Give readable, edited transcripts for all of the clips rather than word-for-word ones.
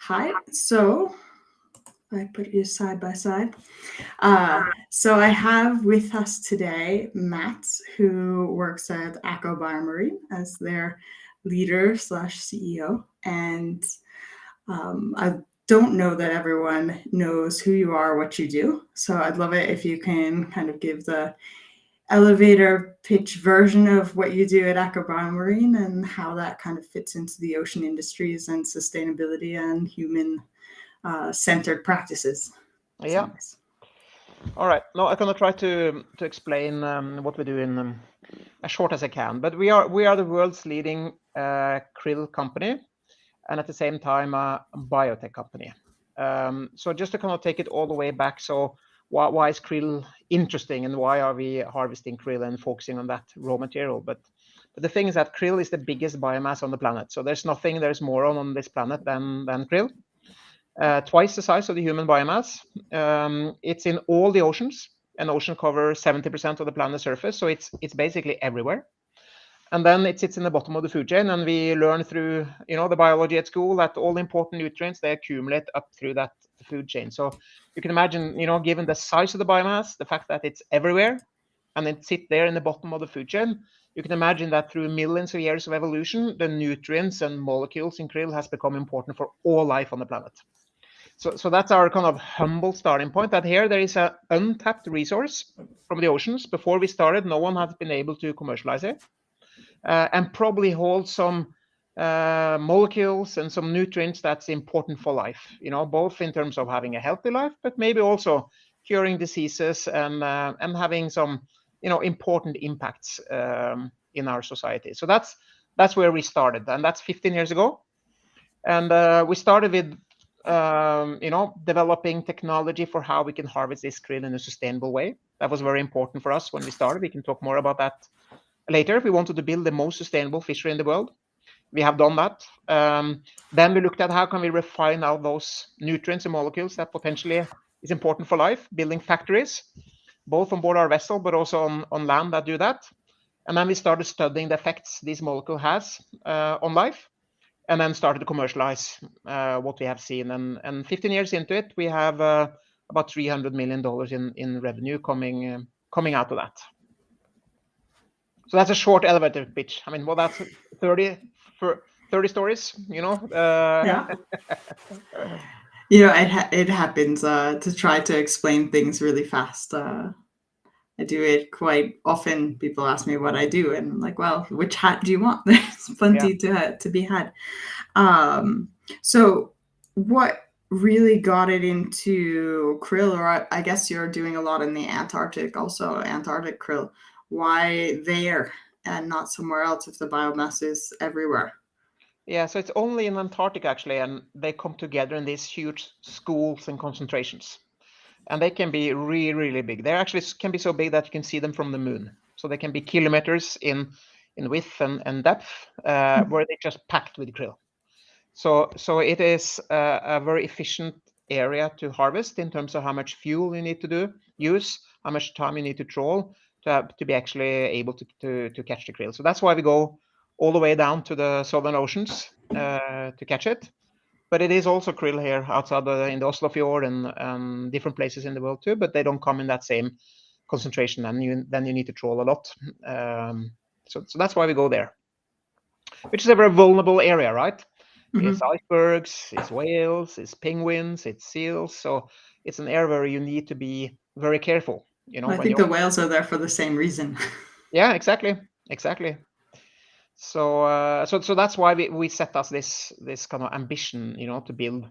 Hi. So I put you side by side. So I have with us today Matts, who works at Aker BioMarine as their leader slash CEO. And I don't know that everyone knows who you are, what you do. So I'd love it if you can kind of give the elevator pitch version of what you do at Aker BioMarine and how that kind of fits into the ocean industries and sustainability and human centered practices. Yeah. All right. No, I'm gonna try to explain what we do in as short as I can. But we are the world's leading krill company, and at the same time a biotech company. So just to kind of take it all the way back. So why is krill interesting, and why are we harvesting krill and focusing on that raw material? But the thing is that krill is the biggest biomass on the planet. So there's more on this planet than krill. Twice the size of the human biomass. It's in all the oceans, and ocean cover 70% of the planet's surface, so it's basically everywhere. And then it sits in the bottom of the food chain, and we learn through the biology at school that all important nutrients, they accumulate up through that food chain. So you can imagine, given the size of the biomass, the fact that it's everywhere, and it sits there in the bottom of the food chain, you can imagine that through millions of years of evolution, the nutrients and molecules in krill has become important for all life on the planet. So that's our kind of humble starting point, that here there is an untapped resource from the oceans. Before we started, no one had been able to commercialize it, and probably hold some molecules and some nutrients that's important for life, both in terms of having a healthy life, but maybe also curing diseases and having some important impacts in our society. So that's where we started, and that's 15 years ago. And we started with developing technology for how we can harvest this krill in a sustainable way. That was very important for us when we started. We can talk more about that later. We wanted to build the most sustainable fishery in the world. We have done that. Then we looked at how can we refine out those nutrients and molecules that potentially is important for life, building factories, both on board our vessel, but also on land that do that. And then we started studying the effects this molecule has on life, and then started to commercialize what we have seen. And 15 years into it, we have about $300 million in revenue coming out of that. So that's a short elevator pitch. I mean, well, that's 30 stories, Yeah. It happens to try to explain things really fast. I do it quite often. People ask me what I do, and I'm like, well, which hat do you want? There's plenty to be had. So what really got it into krill, or I guess you're doing a lot in the Antarctic, also Antarctic krill. Why there and not somewhere else if the biomass is everywhere? Yeah, so it's only in Antarctica actually, and they come together in these huge schools and concentrations. And they can be really, really big. They actually can be so big that you can see them from the moon. So they can be kilometers in width and depth, where they're just packed with krill. So it is a very efficient area to harvest in terms of how much fuel you need to use, how much time you need to trawl to be actually able to catch the krill. So that's why we go all the way down to the southern oceans to catch it. But it is also krill here outside in the Oslo fjord and different places in the world too, but they don't come in that same concentration, and then you need to trawl a lot. So that's why we go there, which is a very vulnerable area, right? Mm-hmm. It's icebergs, it's whales, it's penguins, it's seals. So it's an area where you need to be very careful. I think the whales are there for the same reason. Yeah, exactly. So that's why we set us this kind of ambition, to build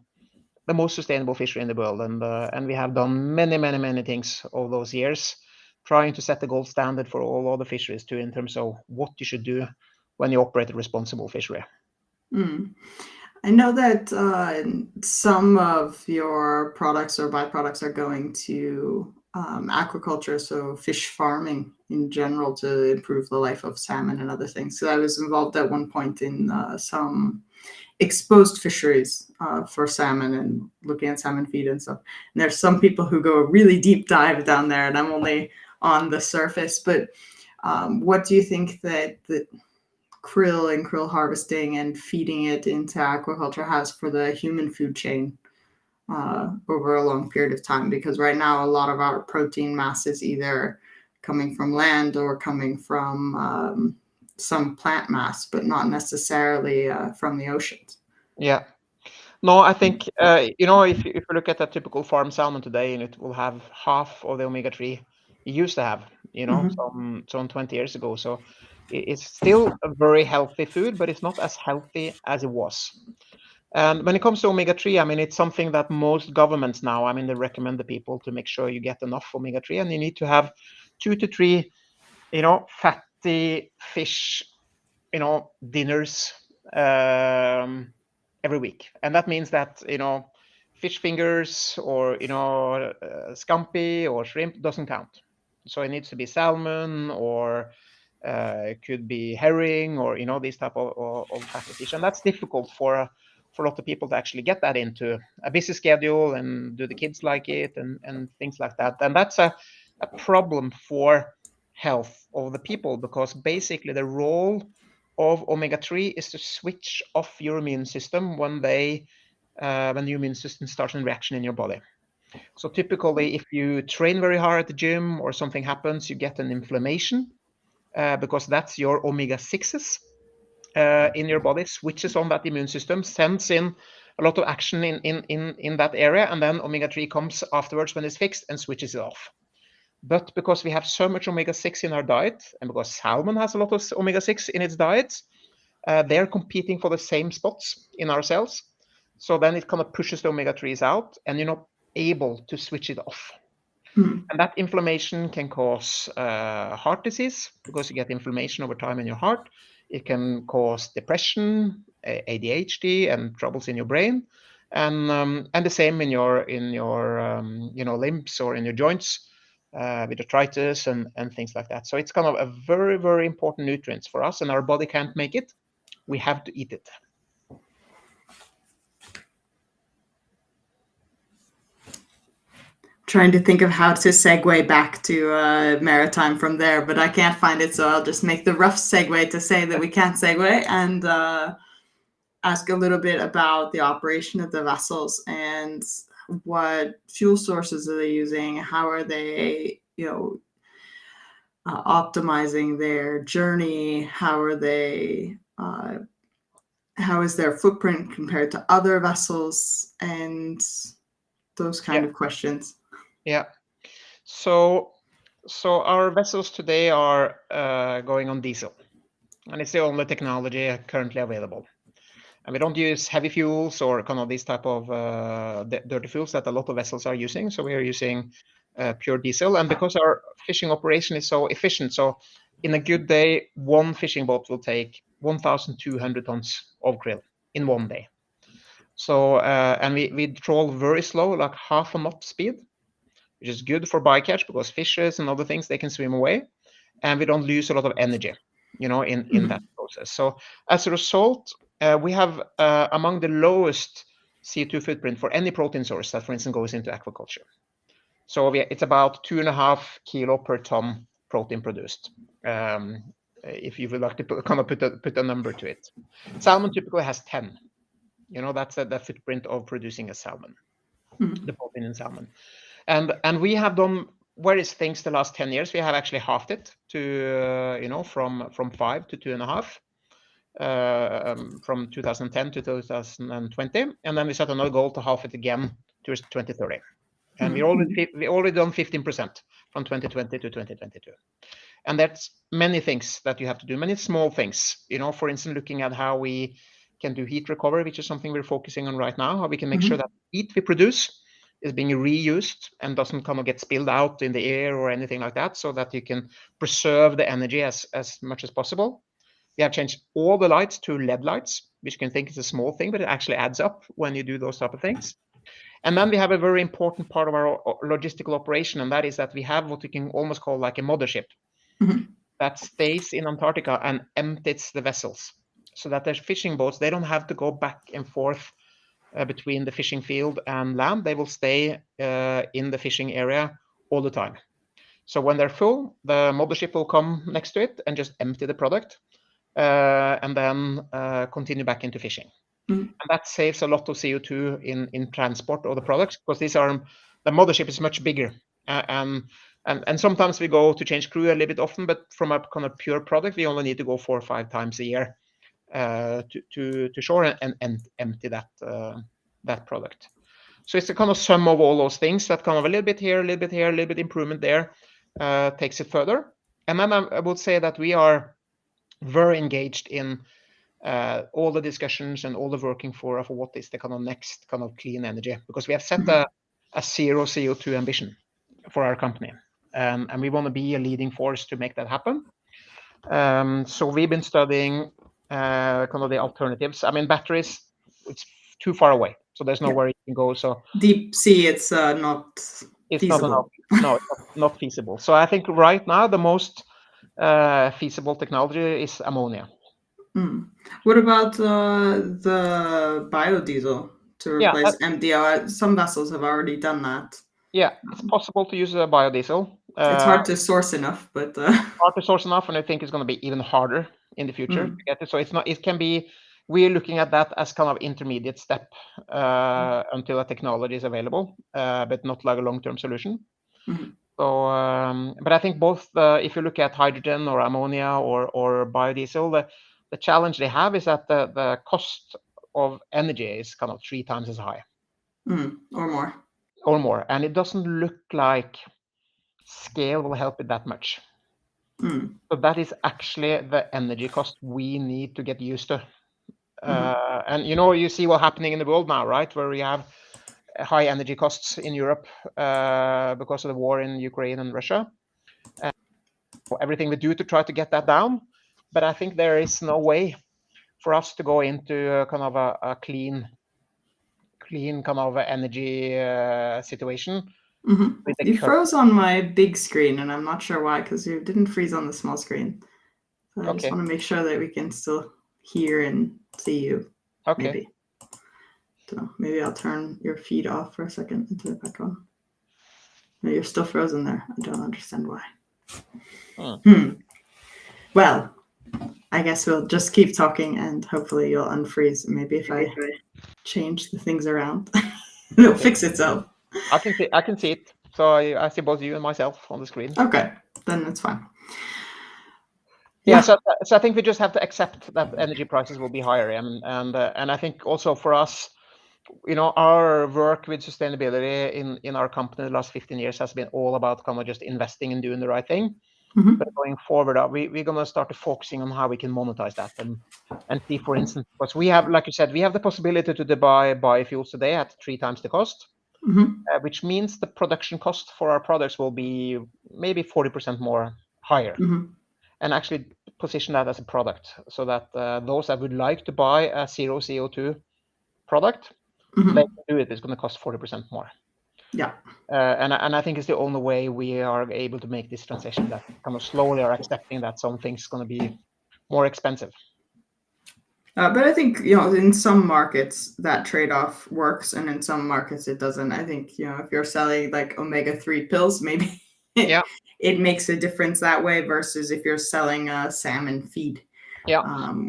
the most sustainable fishery in the world, and we have done many things over those years, trying to set the gold standard for all other fisheries too, in terms of what you should do when you operate a responsible fishery. I know that some of your products or byproducts are going to aquaculture, so fish farming in general, to improve the life of salmon and other things. So I was involved at one point in some exposed fisheries for salmon and looking at salmon feed and stuff. And there's some people who go a really deep dive down there, and I'm only on the surface. But what do you think that krill and krill harvesting and feeding it into aquaculture has for the human food chain over a long period of time, because right now a lot of our protein mass is either coming from land or coming from some plant mass, but not necessarily from the oceans. Yeah. No, I think if you look at a typical farm salmon today, and it will have half of the omega-3 it used to have, some 20 years ago. So it's still a very healthy food, but it's not as healthy as it was. And when it comes to omega-3, I mean, it's something that most governments now, I mean, they recommend the people to make sure you get enough omega-3, and you need to have 2 to 3, fatty fish, dinners every week. And that means that, fish fingers or, scampi or shrimp doesn't count. So it needs to be salmon, or it could be herring, or, these type of fatty fish. And that's difficult for a lot of people to actually get that into a busy schedule, and do the kids like it, and things like that. And that's a problem for health of the people, because basically the role of omega-3 is to switch off your immune system when the immune system starts a reaction in your body. So typically, if you train very hard at the gym or something happens, you get an inflammation, because that's your omega-6s in your body switches on that immune system, sends in a lot of action in that area, and then omega-3 comes afterwards when it's fixed and switches it off. But because we have so much omega-6 in our diet, and because salmon has a lot of omega-6 in its diet, they're competing for the same spots in our cells. So then it kind of pushes the omega-3s out, and you're not able to switch it off. And that inflammation can cause heart disease, because you get inflammation over time in your heart. It can cause depression, ADHD, and troubles in your brain, and the same in your limbs or in your joints, with arthritis and things like that. So it's kind of a very, very important nutrient for us, and our body can't make it. We have to eat it. Trying to think of how to segue back to maritime from there, but I can't find it, so I'll just make the rough segue to say that we can't segue, and ask a little bit about the operation of the vessels and what fuel sources are they using, how are they, optimizing their journey, how is their footprint compared to other vessels, and those kind of questions. Yeah. So our vessels today are going on diesel, and it's the only technology currently available. And we don't use heavy fuels or kind of these type of dirty fuels that a lot of vessels are using. So we are using pure diesel. And because our fishing operation is so efficient, so in a good day, one fishing boat will take 1,200 tons of krill in one day. So and we troll very slow, like half a knot speed, which is good for bycatch, because fishes and other things, they can swim away, and we don't lose a lot of energy, in that process. So as a result, we have among the lowest CO2 footprint for any protein source that, for instance, goes into aquaculture. So it's about 2.5 kilo per ton protein produced. If you would like to put a number to it, salmon typically has 10. That's the footprint of producing a salmon, the protein in salmon. And we have done various things the last 10 years. We have actually halved it to, from 5 to 2.5, from 2010 to 2020. And then we set another goal to halve it again towards 2030. And we already done 15% from 2020 to 2022. And that's many things that you have to do, many small things. For instance, looking at how we can do heat recovery, which is something we're focusing on right now, how we can make sure that heat we produce is being reused and doesn't kind of get spilled out in the air or anything like that, so that you can preserve the energy as much as possible. We have changed all the lights to LED lights, which you can think is a small thing, but it actually adds up when you do those type of things. And then we have a very important part of our logistical operation, and that is that we have what we can almost call like a mothership that stays in Antarctica and empties the vessels, so that there's fishing boats, they don't have to go back and forth between the fishing field and land. They will stay in the fishing area all the time. So when they're full, the mothership will come next to it and just empty the product. and then continue back into fishing. Mm. And that saves a lot of CO2 in transport of the products, because the mothership is much bigger. And sometimes we go to change crew a little bit often, but from a kind of pure product, we only need to go 4 or 5 times a year to shore and empty that product. So it's a kind of sum of all those things that kind of a little bit here, a little bit here, a little bit improvement there, takes it further. And then I would say that we are very engaged in all the discussions and all the working for what is the kind of next kind of clean energy, because we have set a zero CO2 ambition for our company, and we want to be a leading force to make that happen. So we've been studying kind of the alternatives. I mean, batteries, it's too far away, so there's nowhere you can go. So deep sea, it's not feasible. Not enough. No, it's not feasible. So I think right now the most feasible technology is ammonia. What about the biodiesel to replace MDO? Some vessels have already done that. Yeah, it's possible to use biodiesel. It's hard to source enough, but hard to source enough, and I think it's going to be even harder in the future to get it. So it's not. It can be. We're looking at that as kind of intermediate step until a technology is available, but not like a long-term solution. So, but I think both, if you look at hydrogen or ammonia or biodiesel, the challenge they have is that the cost of energy is kind of 3 times as high, or more, and it doesn't look like scale will help it that much. So that is actually the energy cost we need to get used to. And you see what's happening in the world now, right? Where we have high energy costs in Europe because of the war in Ukraine and Russia. And everything we do to try to get that down. But I think there is no way for us to go into kind of a clean kind of energy situation. You froze on my big screen, and I'm not sure why, because you didn't freeze on the small screen. So I just want to make sure that we can still hear and see you. Okay. Maybe I'll turn your feed off for a second and turn it back on. No, you're still frozen there. I don't understand why. Well, I guess we'll just keep talking, and hopefully you'll unfreeze. Maybe if I change the things around, it'll fix itself. I can see it. So I see both you and myself on the screen. Okay, then it's fine. Yeah. So I think we just have to accept that energy prices will be higher, and I think also for us, our work with sustainability in our company the last 15 years has been all about kind of just investing and doing the right thing. But going forward, we're going to start focusing on how we can monetize that and see, for instance, because we have, like you said, we have the possibility to buy biofuels today at 3 times the cost, which means the production cost for our products will be maybe 40% more higher. And actually position that as a product so that those that would like to buy a zero CO2 product, they can do it. It's going to cost 40% more. Yeah. And I think it's the only way we are able to make this transition, that kind of slowly are accepting that some things going to be more expensive. But I think, in some markets that trade-off works, and in some markets it doesn't. I think, if you're selling like omega-3 pills, maybe it makes a difference that way versus if you're selling salmon feed,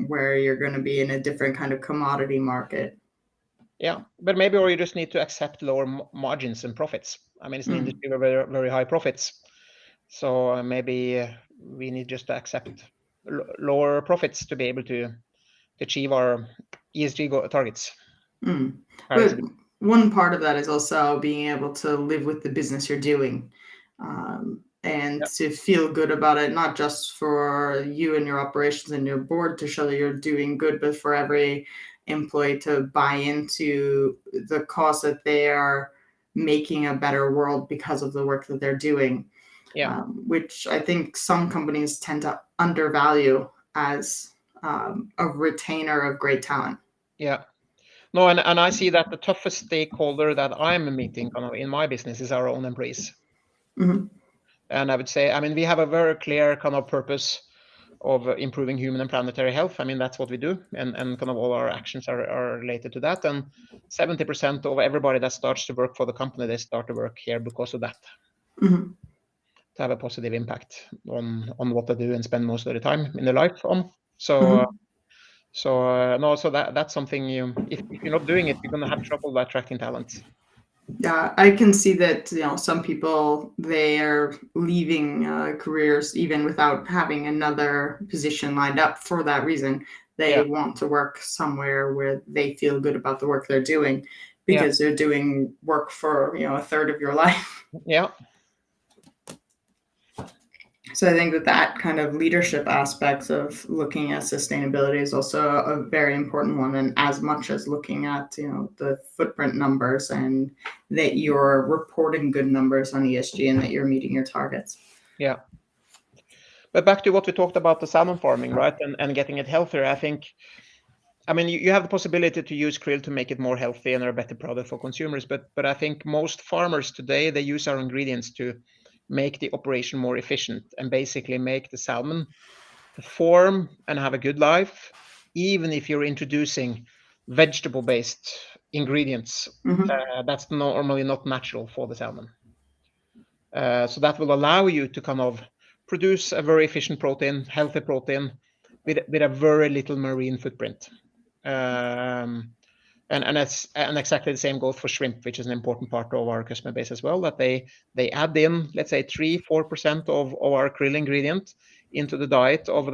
where you're going to be in a different kind of commodity market. Yeah, but maybe, or you just need to accept lower margins and profits. I mean, it's an industry with very, very high profits. So maybe we need just to accept lower profits to be able to achieve our ESG targets. But one part of that is also being able to live with the business you're doing, and to feel good about it, not just for you and your operations and your board to show that you're doing good, but for every employee to buy into the cause that they are making a better world because of the work that they're doing, which I think some companies tend to undervalue as a retainer of great talent. Yeah. No, and I see that the toughest stakeholder that I'm meeting kind of in my business is our own employees. And I would say, I mean, we have a very clear kind of purpose of improving human and planetary health. I mean, that's what we do, and kind of all our actions are related to that. And 70% of everybody that starts to work for the company, they start to work here because of that. To have a positive impact on what they do and spend most of their time in their life on. So Mhm. no, so that's something if you're not doing it, you're gonna have trouble attracting talent. Yeah, I can see that, some people, they are leaving careers even without having another position lined up for that reason. Yeah, They want to work somewhere where they feel good about the work they're doing yeah, because they're doing work for, a third of your life. yeah, So I think that that kind of leadership aspects of looking at sustainability is also a very important one, and as much as looking at the footprint numbers and that you're reporting good numbers on ESG and that you're meeting your targets. yeah. But back to what we talked about the salmon farming, right? And getting it healthier. I mean, you have the possibility to use krill to make it more healthy and a better product for consumers. But I think most farmers today, they use our ingredients to make the operation more efficient and basically make the salmon perform and have a good life, even if you're introducing vegetable-based ingredients. Mm-hmm. That's normally not natural for the salmon. So that will allow you to kind of produce a very efficient protein, healthy protein, with a very little marine footprint. Um, and exactly the same goes for shrimp, which is an important part of our customer base as well. That they add in, let's say, 3-4% of our krill ingredient into the diet of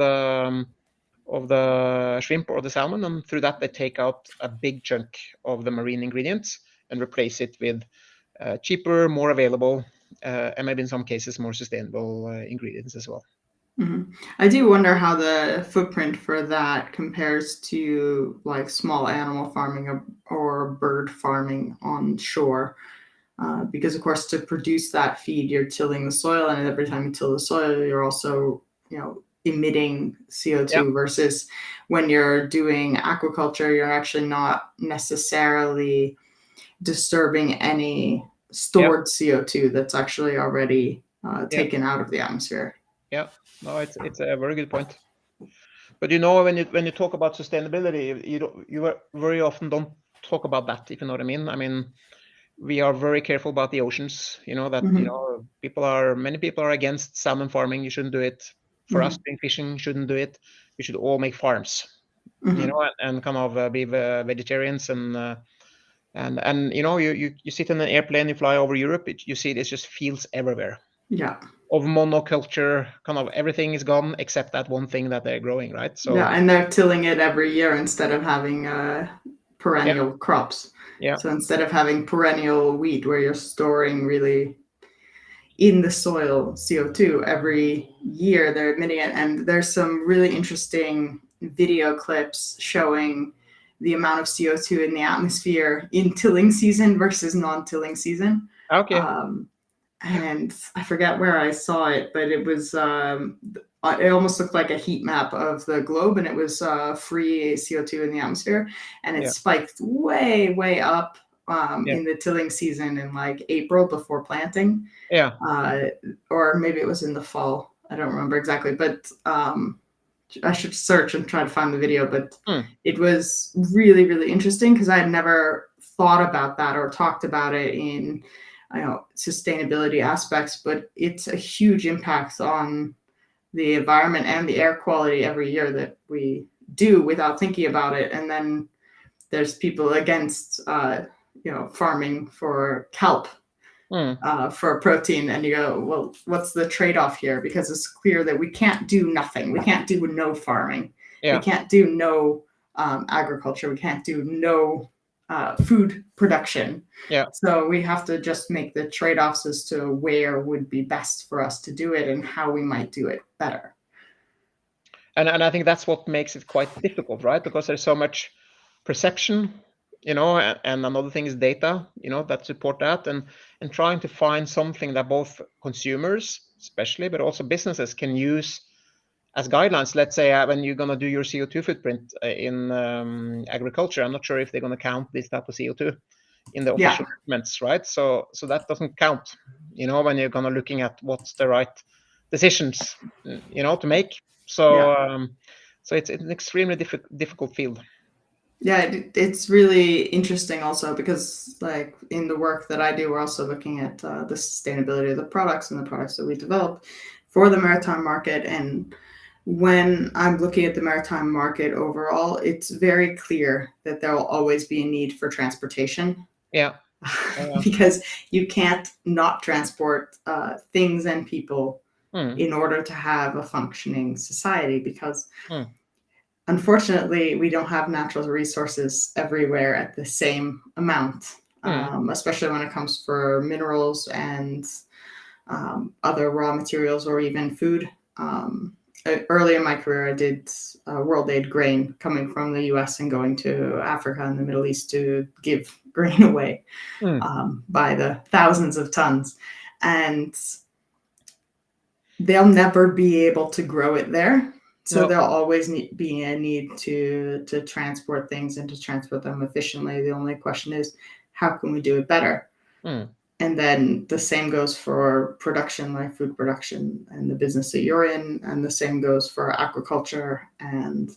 the shrimp or the salmon, and through that they take out a big chunk of the marine ingredients and replace it with cheaper, more available, and maybe in some cases more sustainable ingredients as well. Mm-hmm. I do wonder how the footprint for that compares to like small animal farming or bird farming on shore. Because of course, to produce that feed, you're tilling the soil, and every time you till the soil, you're also emitting Yeah, CO2. Versus when you're doing aquaculture, you're actually not necessarily disturbing any yeah, stored CO2 that's actually already yeah, taken out of the atmosphere. yeah. No, it's a very good point. But when you talk about sustainability, very often don't talk about that, if you know what I mean. I mean, we are very careful about the oceans. You know that Mm-hmm. many people are against salmon farming. You shouldn't do it. For us, Mm-hmm. doing fishing, shouldn't do it. We should all make farms. Mm-hmm. And kind of be vegetarians and you sit in an airplane, you fly over Europe, you see it's just fields everywhere Yeah. of monoculture. Kind of everything is gone except that one thing that they're growing, right? Yeah, So and they're tilling it every year instead of having yeah, perennial crops. yeah, So instead of having perennial wheat where you're storing really in the soil CO2 every year, they're emitting it. And there's some really interesting video clips showing the amount of CO2 in the atmosphere in tilling season versus non-tilling season. okay, Um, and I forget where I saw it, but it was it almost looked like a heat map of the globe, and it was free CO2 in the atmosphere, and it yeah, spiked way up yeah, in the tilling season in like April before planting, yeah, uh, or maybe it was in the fall. I don't remember exactly, but I should search and try to find the video. But hmm, it was really interesting because I had never thought about that or talked about it in sustainability aspects, but it's a huge impact on the environment and the air quality every year that we do without thinking about it. And then there's people against farming for kelp hmm, for protein, and you go, well, what's the trade-off here? Because it's clear that we can't do nothing. We can't do no farming. We yeah, can't do no agriculture. We can't do no food production. yeah. So we have to just make the trade-offs as to where would be best for us to do it and how we might do it better. And I think that's what makes it quite difficult, right? Because there's so much perception, and another thing is data, that support that, and trying to find something that both consumers, especially, but also businesses can use as guidelines. Let's say when you're going to do your CO2 footprint in agriculture, I'm not sure if they're going to count this type of CO2 in the Yeah, official documents, right? So that doesn't count, when you're going to looking at what's the right decisions, to make. yeah. So it's an extremely difficult field. Yeah, it's really interesting also because, like, in the work that I do, we're also looking at the sustainability of the products and the products that we develop for the maritime market. And when I'm looking at the maritime market overall, it's very clear that there will always be a need for transportation. Yeah. Because you can't not transport things and people Mm. in order to have a functioning society, because Mm. unfortunately we don't have natural resources everywhere at the same amount, Mm. especially when it comes for minerals and other raw materials or even food. Early in my career, I did World Aid grain coming from the US and going to Africa and the Middle East to give grain away Mm. by the thousands of tons. And they'll never be able to grow it there. So No. there'll always be a need to transport things and to transport them efficiently. The only question is, how can we do it better? Mm. And then the same goes for production, like food production and the business that you're in. And the same goes for agriculture. And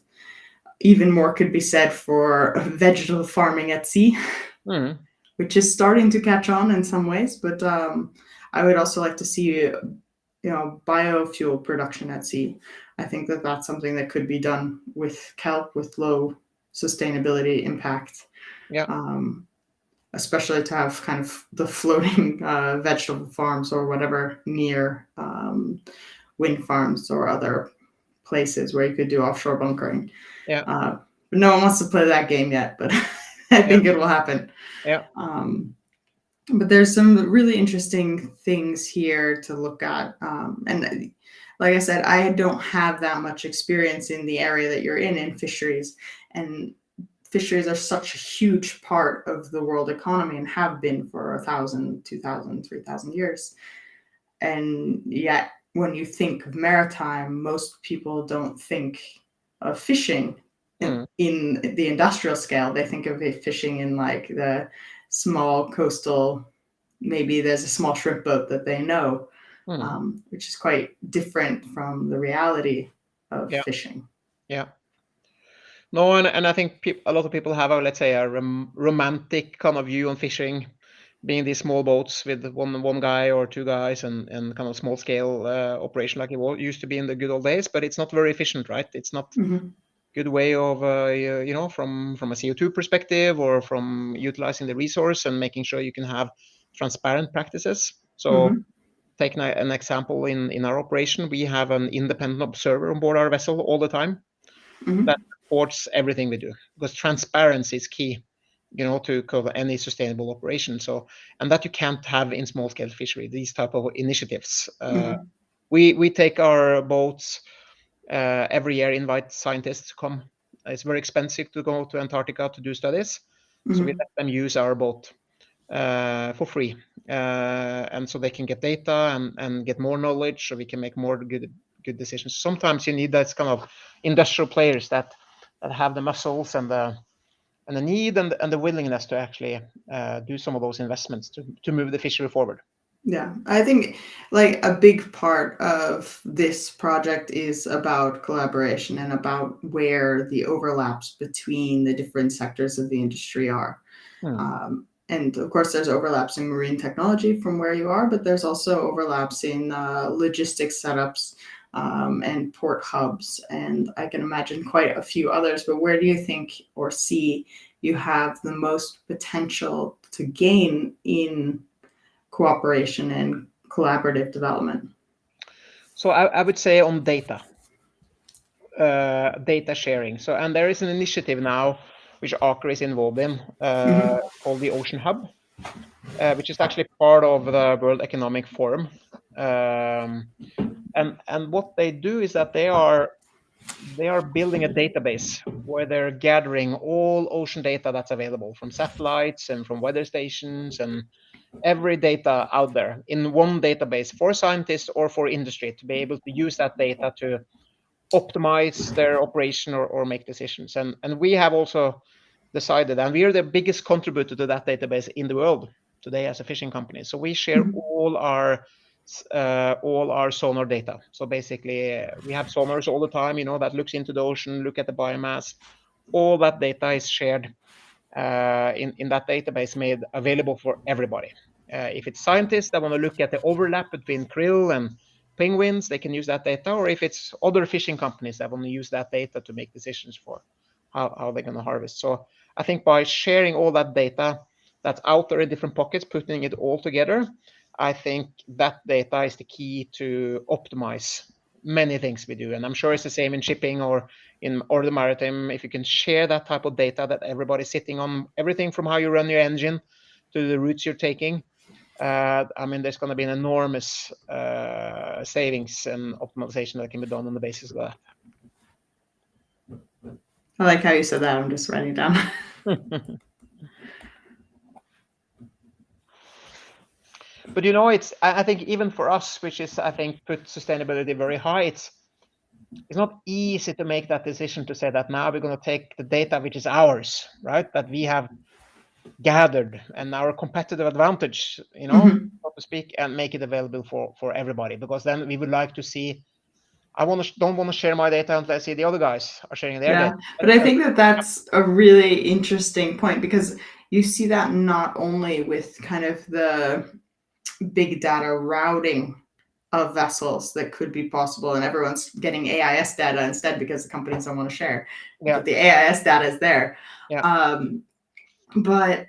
even more could be said for vegetable farming at sea, Mm. which is starting to catch on in some ways. But I would also like to see, biofuel production at sea. I think that that's something that could be done with kelp with low sustainability impact. Yeah. Um, Especially to have kind of the floating vegetable farms or whatever near wind farms or other places where you could do offshore bunkering. Yeah. But no one wants to play that game yet, but I Yeah. think it will happen. Yeah. But there's some really interesting things here to look at. And like I said, I don't have that much experience in the area that you're in fisheries. And fisheries are such a huge part of the world economy and have been for 1,000, 2,000, 3,000 years. And yet, when you think of maritime, most people don't think of fishing Mm. in the industrial scale. They think of it fishing in like the small coastal, maybe there's a small shrimp boat that they know, Mm. which is quite different from the reality of Yeah. fishing. Yeah. No, and I think a lot of people have a, let's say, a romantic kind of view on fishing, being these small boats with one guy or two guys, and kind of small scale operation like it used to be in the good old days. But it's not very efficient, right? It's not Mm-hmm. good way of from a CO2 perspective or from utilizing the resource and making sure you can have transparent practices. So Mm-hmm. take an example in our operation, we have an independent observer on board our vessel all the time Mm-hmm. that reports everything we do, because transparency is key, to cover any sustainable operation. So, and that you can't have in small scale fishery, these type of initiatives. Mm-hmm. We take our boats every year, invite scientists to come. It's very expensive to go to Antarctica to do studies, so we Mm-hmm. let them use our boat for free, and so they can get data and get more knowledge, so we can make more good decisions. Sometimes you need that kind of industrial players that have the muscles and the need and the willingness to actually do some of those investments to move the fishery forward. Yeah, I think like a big part of this project is about collaboration and about where the overlaps between the different sectors of the industry are. Hmm. And of course, there's overlaps in marine technology from where you are, but there's also overlaps in logistics setups and port hubs. And I can imagine quite a few others. But where do you think or see you have the most potential to gain in cooperation and collaborative development? So I would say on data sharing. So, and there is an initiative now which Aker is involved in, Mm-hmm. called the Ocean Hub, which is actually part of the World Economic Forum. And what they do is that they are building a database where they're gathering all ocean data that's available from satellites and from weather stations and every data out there in one database for scientists or for industry to be able to use that data to optimize their operation or make decisions. And we have also decided, and we are the biggest contributor to that database in the world today as a fishing company. So we share Mm-hmm. all our sonar data. So basically, we have sonars all the time, that looks into the ocean, look at the biomass. All that data is shared in that database, made available for everybody. If it's scientists that want to look at the overlap between krill penguins, they can use that data, or if it's other fishing companies that want to use that data to make decisions for how they're going to harvest. So I think by sharing all that data that's out there in different pockets, putting it all together, I think that data is the key to optimize many things we do. And I'm sure it's the same in shipping or the maritime. If you can share that type of data that everybody's sitting on, everything from how you run your engine to the routes you're taking, I mean, there's going to be an enormous savings and optimization that can be done on the basis of that. I like how you said that. I'm just writing it down. But I think even for us, which is, I think, put sustainability very high, it's not easy to make that decision to say that now we're going to take the data which is ours, right, that we have gathered and our competitive advantage, so to speak, and make it available for everybody. Because then we would like to see, don't want to share my data until I see the other guys are sharing their data. But I think that's a really interesting point, because you see that not only with kind of the big data routing of vessels that could be possible, and everyone's getting AIS data instead because the companies don't want to share. But the AIS data is there. But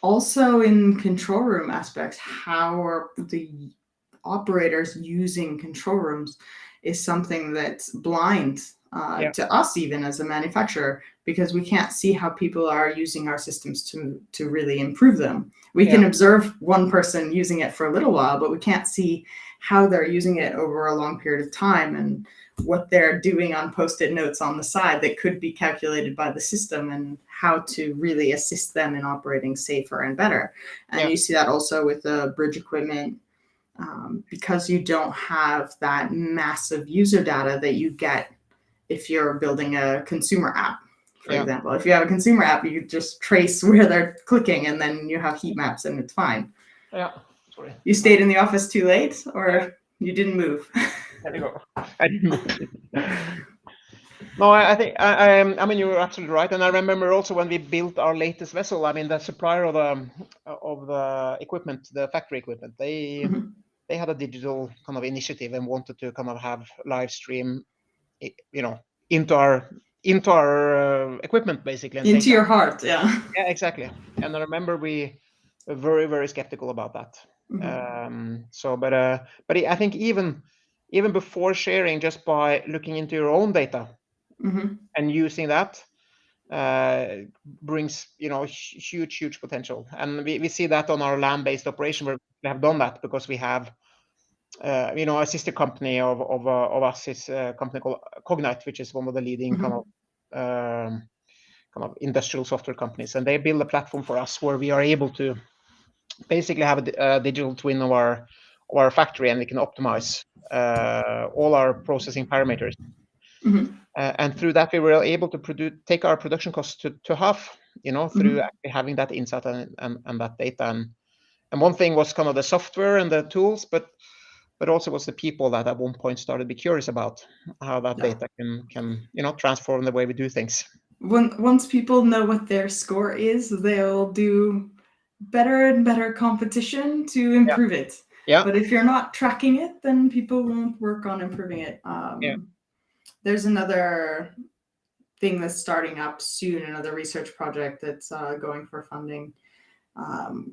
also in control room aspects, how are the operators using control rooms is something that's blind to us, even as a manufacturer, because we can't see how people are using our systems to really improve them. We can observe one person using it for a little while, but we can't see how they're using it over a long period of time and what they're doing on post-it notes on the side that could be calculated by the system, and how to really assist them in operating safer and better. And you see that also with the bridge equipment, because you don't have that massive user data that you get if you're building a consumer app, for example. If you have a consumer app, you just trace where they're clicking, and then you have heat maps, and it's fine. Sorry. You stayed in the office too late, or you didn't move? There you go. I didn't move. No, I think I mean, you're absolutely right. And I remember also when we built our latest vessel, I mean, the supplier of the equipment, the factory equipment, they had a digital kind of initiative and wanted to kind of have live stream, into our equipment, basically, and into your heart. Yeah, exactly. And I remember we were very, very skeptical about that. But I think even before sharing, just by looking into your own data and using that, brings huge potential. And we see that on our land-based operation where we have done that, because we have a sister company of us is a company called Cognite, which is one of the leading kind of industrial software companies, and they build a platform for us where we are able to basically have a digital twin of our factory, and we can optimize all our processing parameters. And through that, we were able to take our production costs to half, through actually having that insight and that data. And one thing was kind of the software and the tools, but also was the people that at one point started to be curious about how that data can transform the way we do things. Once people know what their score is, they'll do better and better competition to improve it. But if you're not tracking it, then people won't work on improving it. There's another thing that's starting up soon, another research project that's going for funding,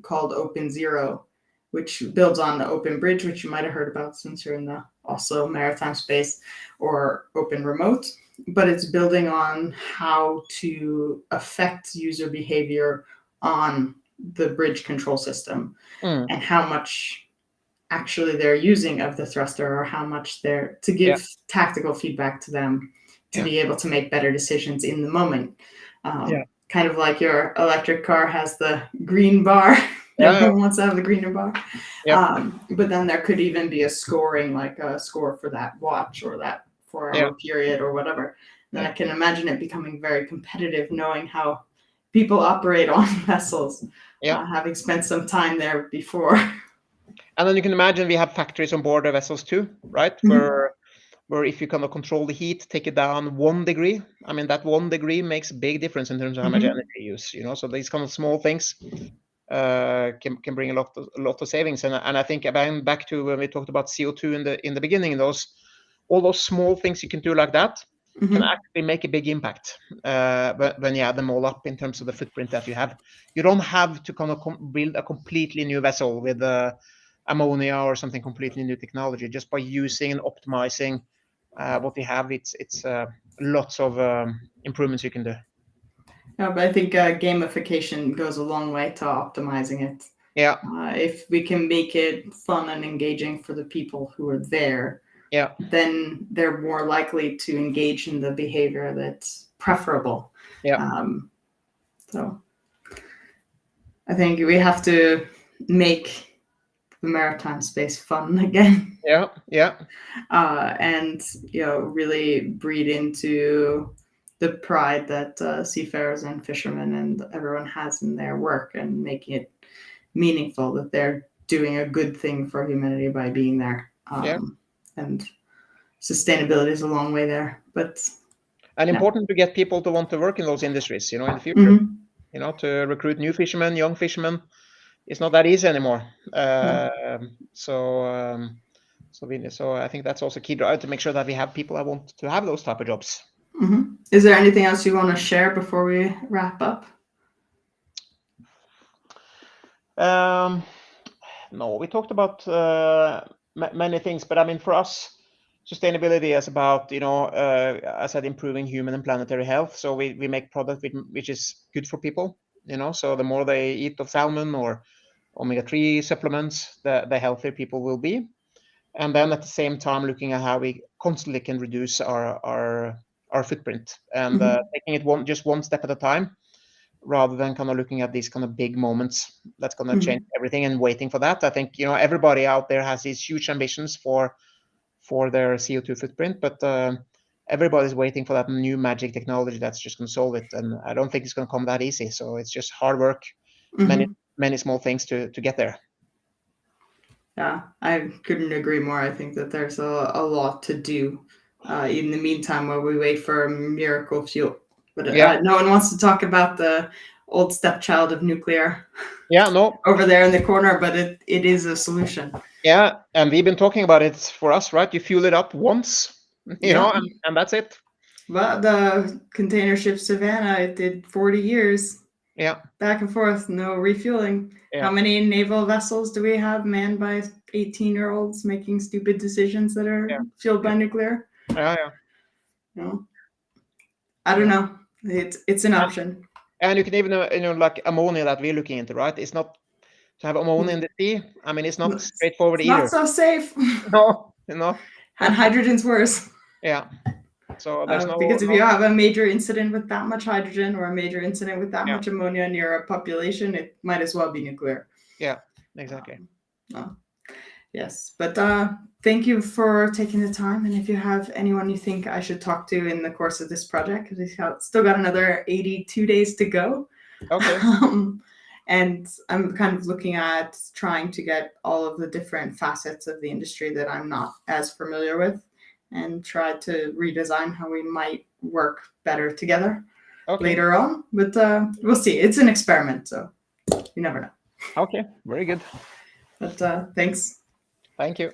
called Open Zero, which builds on the Open Bridge, which you might have heard about since you're in the Oslo maritime space, or Open Remote. But it's building on how to affect user behavior on the bridge control system, and how much actually they're using of the thruster, or how much they're to give tactical feedback to them to be able to make better decisions in the moment. Kind of like your electric car has the green bar. Everyone wants to have the greener bar. But then there could even be a scoring, like a score for that watch or that 4-hour period or whatever. Then I can imagine it becoming very competitive, knowing how people operate on vessels, having spent some time there before. And then you can imagine we have factories on board the vessels too, right? Where if you kind of control the heat, take it down 1 degree, I mean, that 1 degree makes a big difference in terms of how much energy you use, So these kind of small things can bring a lot of savings. And I think I'm back to when we talked about CO2 in the beginning. All those small things you can do like that can actually make a big impact when you add them all up in terms of the footprint that you have. You don't have to kind of build a completely new vessel with ammonia or something completely new technology. Just by using and optimizing what you have, it's lots of improvements you can do. Yeah, but I think gamification goes a long way to optimizing it. Yeah. If we can make it fun and engaging for the people who are there, Yeah. then they're more likely to engage in the behavior that's preferable. Yeah. So I think we have to make the maritime space fun again. Yeah. Yeah. And really breed into the pride that seafarers and fishermen and everyone has in their work, and making it meaningful that they're doing a good thing for humanity by being there. And sustainability is a long way there, and important to get people to want to work in those industries, in the future. To recruit new fishermen, young fishermen, it's not that easy anymore. So I think that's also key drive to make sure that we have people that want to have those type of jobs. Is there anything else you want to share before we wrap up? No, we talked about many things, but I mean, for us, sustainability is about, as I said, improving human and planetary health. So we make product which is good for people, so the more they eat of salmon or omega-3 supplements, the healthier people will be. And then at the same time, looking at how we constantly can reduce our footprint, and taking it just one step at a time, rather than kind of looking at these kind of big moments that's going to change everything and waiting for that. I think, everybody out there has these huge ambitions for their CO2 footprint, but everybody's waiting for that new magic technology that's just going to solve it. And I don't think it's going to come that easy. So it's just hard work, many small things to get there. Yeah, I couldn't agree more. I think that there's a lot to do in the meantime while we wait for a miracle fuel. But no one wants to talk about the old stepchild of nuclear. Yeah, no. Over there in the corner, but it is a solution. Yeah, and we've been talking about it for us, right? You fuel it up once, and that's it. But the container ship Savannah, it did 40 years. Yeah. Back and forth, no refueling. Yeah. How many naval vessels do we have manned by 18-year-olds making stupid decisions that are fueled by nuclear? Yeah. No. I don't know. It's an option. And you can even, like ammonia that we're looking into, right? It's not to have ammonia in the sea. I mean, it's not straightforward either. Not so safe. No. And hydrogen's worse. Yeah. So there's because if you have a major incident with that much hydrogen or a major incident with that much ammonia near a population, it might as well be nuclear. Yeah, exactly. Yes, but thank you for taking the time. And if you have anyone you think I should talk to in the course of this project, because we've still got another 82 days to go. Okay. And I'm kind of looking at trying to get all of the different facets of the industry that I'm not as familiar with, and try to redesign how we might work better together later on. But we'll see. It's an experiment, so you never know. Okay, very good. But thanks. Thank you.